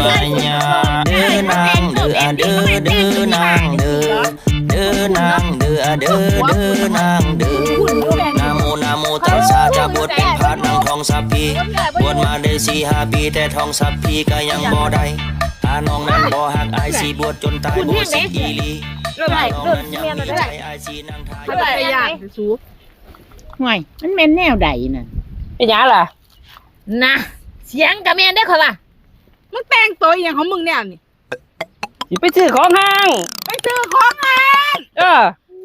มายาเด้อนางเด้อเด้อเด้อนางเด้อเด้อนางเด้อเด้อเด้อนางเด้อนะโมตัสสะจะบวชเป็นพระนางทองสัพพีบวชมาได้4-5 ปีแต่ทองสัพพีก็ยังบ่ได้ถ้าน้องนั้นบ่ฮักอายสิบวชจนตายบ่สิอีหลีถ้าน้องนั้นยังมีใจอายสินั่งทาย เขาได้ยากสู ห่วยมันแม่นแนวใดน่ะ เป็นหยังล่ะ นะเสียงกะแม่นได้เขาล่ะมึงแต่งตัวอย่างของมึงเนี่ยนี่ สิไปซื้อของห้าง ไปซื้อของงาน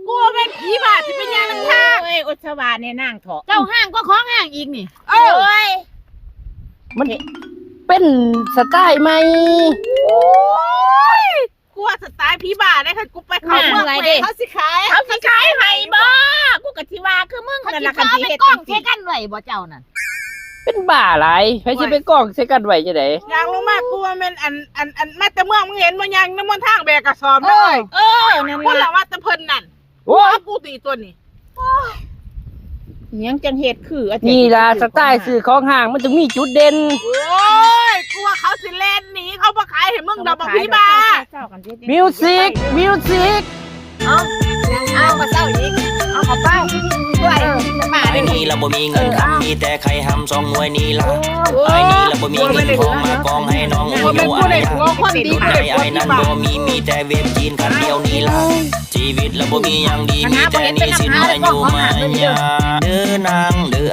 กูเป็นผีบาทที่เป็นยาลังทาง เอ้ยอุศวาเนี่ยนางเถาะ เจ้าห้างก็ของห้างอีกนี่เออ มันเป็นสไตล์ใหม่ โอ้ยกูว่าสไตล์ผีบาทได้ค่ะกูไปเขาเมืองไปเขาสิขาย เขาสิขายให้บ่กูก็สิว่าคือมึง เขา นั่น สิ ล่ะคัน ขาย สิ เป็น เฮ็ด กล้ จั อง ง เท ซี่ กันไว้บ่เจ้านั่น เป็นบ้าหลายไผสิไปกล้องใส่กันไว้จังได๋ ยางลงมากกูว่าเป็นอันมาแต่เมืองมึงเห็นมันยังน้ำมันทางแบกกระสอบเลย นั่น พูด ล่ะ แล้วว่าแต่เพิ่นนั่น โอ้ย กูตีตัวนี้ ยังจังเฮ็ดคืออาจารย์ นี่ล่ะสไตล์ซื้อของห้างมันจะมีจุดเด่น โอ้ยกูว่าเขาสิเล่นหนีเขาบ่ขายให้มึงดอกบ่ผีบาท มิวสิกเอามาเศร้าอีกเอาเข้าไปด้วยมา ไอ้นี่เราบ่มีเงินคำมีแต่ไข่หำ2 หน่วยนี่ล่ะไอ้นี่เราบ่มีเงินทองมากองให้น้องอูอยู่อายา คนดี ไอ้นั้นบ่มีแต่เว็บจีนคันเดียวนี่ล่ะชีวิตเราบ่มีอย่างดีมีแต่หนี่สินมาอยู่มายาเด้อนางเด้อ